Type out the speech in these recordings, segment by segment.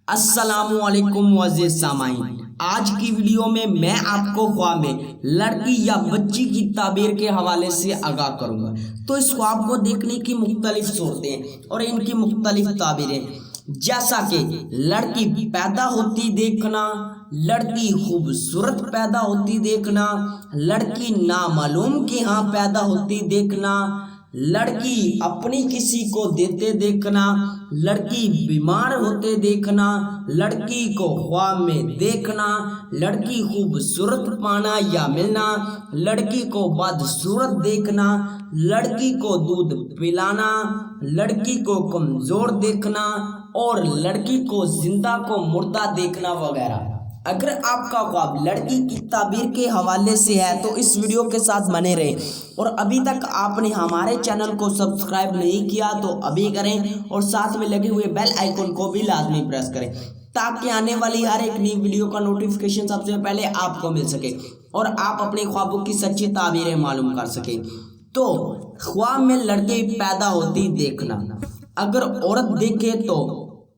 السلام علیکم معزز سامعین، آج کی ویڈیو میں آپ کو خواب میں لڑکی یا بچی کی تعبیر کے حوالے سے آگاہ کروں گا۔ تو اس خواب کو دیکھنے کی مختلف صورتیں اور ان کی مختلف تعبیریں، جیسا کہ لڑکی پیدا ہوتی دیکھنا، لڑکی خوبصورت پیدا ہوتی دیکھنا، لڑکی نامعلوم کے ہاں پیدا ہوتی دیکھنا، لڑکی اپنی کسی کو دیتے دیکھنا، لڑکی بیمار ہوتے دیکھنا، لڑکی کو خواب میں دیکھنا، لڑکی خوبصورت پانا یا ملنا، لڑکی کو بدصورت دیکھنا، لڑکی کو دودھ پلانا، لڑکی کو کمزور دیکھنا اور لڑکی کو زندہ کو مردہ دیکھنا وغیرہ۔ اگر آپ کا خواب لڑکی کی تعبیر کے حوالے سے ہے تو اس ویڈیو کے ساتھ بنے رہیں، اور ابھی تک آپ نے ہمارے چینل کو سبسکرائب نہیں کیا تو ابھی کریں، اور ساتھ میں لگے ہوئے بیل آئیکن کو بھی لازمی پریس کریں تاکہ آنے والی ہر ایک نئی ویڈیو کا نوٹیفیکیشن سب سے پہلے آپ کو مل سکے اور آپ اپنے خوابوں کی سچی تعبیریں معلوم کر سکیں۔ تو خواب میں لڑکی پیدا ہوتی دیکھنا، اگر عورت دیکھے تو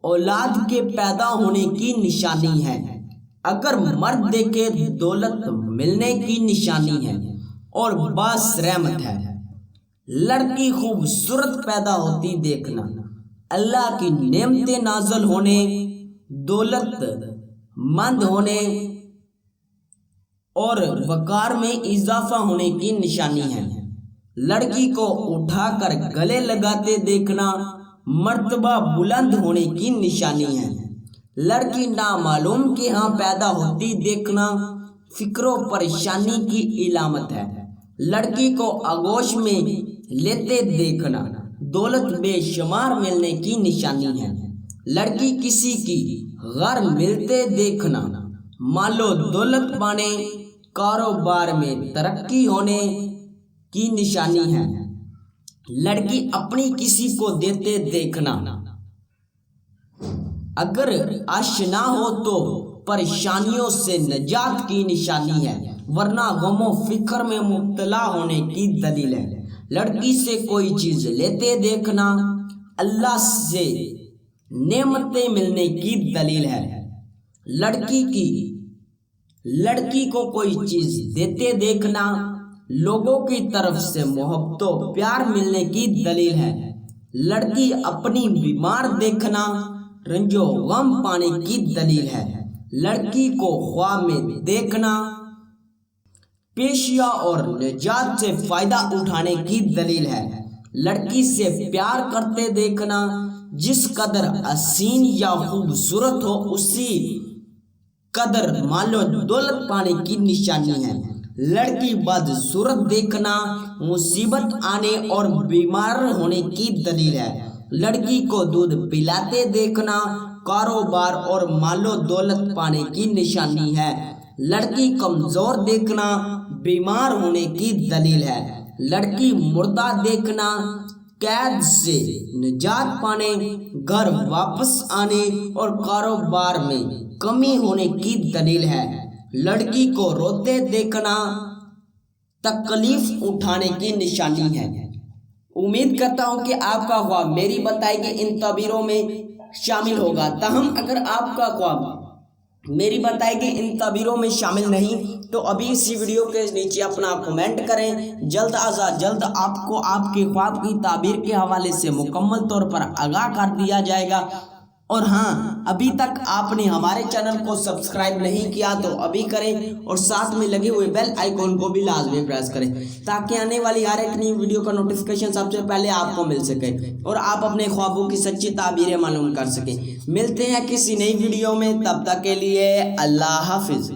اولاد کے پیدا ہونے کی نشانی ہے، اگر مرد دیکھے دولت ملنے کی نشانی ہے اور باعث رحمت ہے۔ لڑکی خوبصورت پیدا ہوتی دیکھنا، اللہ کی نعمتیں نازل ہونے، دولت مند ہونے اور وقار میں اضافہ ہونے کی نشانی ہے۔ لڑکی کو اٹھا کر گلے لگاتے دیکھنا، مرتبہ بلند ہونے کی نشانی ہے۔ لڑکی نامعلوم کے ہاں پیدا ہوتی دیکھنا، فکر و پریشانی کی علامت ہے۔ لڑکی کو آغوش میں لیتے دیکھنا، دولت بے شمار ملنے کی نشانی ہے۔ لڑکی کسی کی غر ملتے دیکھنا، مال و دولت پانے، کاروبار میں ترقی ہونے کی نشانی ہے۔ لڑکی اپنی کسی کو دیتے دیکھنا، اگر آشنا ہو تو پریشانیوں سے نجات کی نشانی ہے، ورنہ غم و فکر میں مبتلا ہونے کی دلیل ہے۔ لڑکی سے کوئی چیز لیتے دیکھنا، اللہ سے نعمتیں ملنے کی دلیل ہے۔ لڑکی کو کوئی چیز دیتے دیکھنا، لوگوں کی طرف سے محبت و پیار ملنے کی دلیل ہے۔ لڑکی اپنی بیمار دیکھنا، رنج و غم پانے کی دلیل ہے۔ لڑکی کو خواب میں دیکھنا، پیشیا اور نجات سے فائدہ اٹھانے کی دلیل ہے۔ لڑکی سے پیار کرتے دیکھنا، جس قدر حسین یا خوبصورت ہو اسی قدر مال و دولت پانے کی نشانی ہے۔ لڑکی بدصورت دیکھنا، مصیبت آنے اور بیمار ہونے کی دلیل ہے۔ لڑکی کو دودھ پلاتے دیکھنا، کاروبار اور مال و دولت پانے کی نشانی ہے۔ لڑکی کمزور دیکھنا، بیمار ہونے کی دلیل ہے۔ لڑکی مردہ دیکھنا، قید سے نجات پانے، گھر واپس آنے اور کاروبار میں کمی ہونے کی دلیل ہے۔ لڑکی کو روتے دیکھنا، تکلیف اٹھانے کی نشانی ہے۔ امید کرتا ہوں کہ آپ کا خواب میری بتائی گئی ان تعبیروں میں شامل ہوگا، تاہم اگر آپ کا خواب میری بتائی گئی ان تعبیروں میں شامل نہیں تو ابھی اسی ویڈیو کے نیچے اپنا کمنٹ کریں، جلد از جلد آپ کو آپ کے خواب کی تعبیر کے حوالے سے مکمل طور پر آگاہ کر دیا جائے گا۔ اور ہاں، ابھی تک آپ نے ہمارے چینل کو سبسکرائب نہیں کیا تو ابھی کریں، اور ساتھ میں لگے ہوئے بیل آئیکن کو بھی لازمی پریس کریں تاکہ آنے والی ہر ایک نئی ویڈیو کا نوٹیفیکیشن سب سے پہلے آپ کو مل سکے اور آپ اپنے خوابوں کی سچی تعبیریں معلوم کر سکیں۔ ملتے ہیں کسی نئی ویڈیو میں، تب تک کے لیے اللہ حافظ۔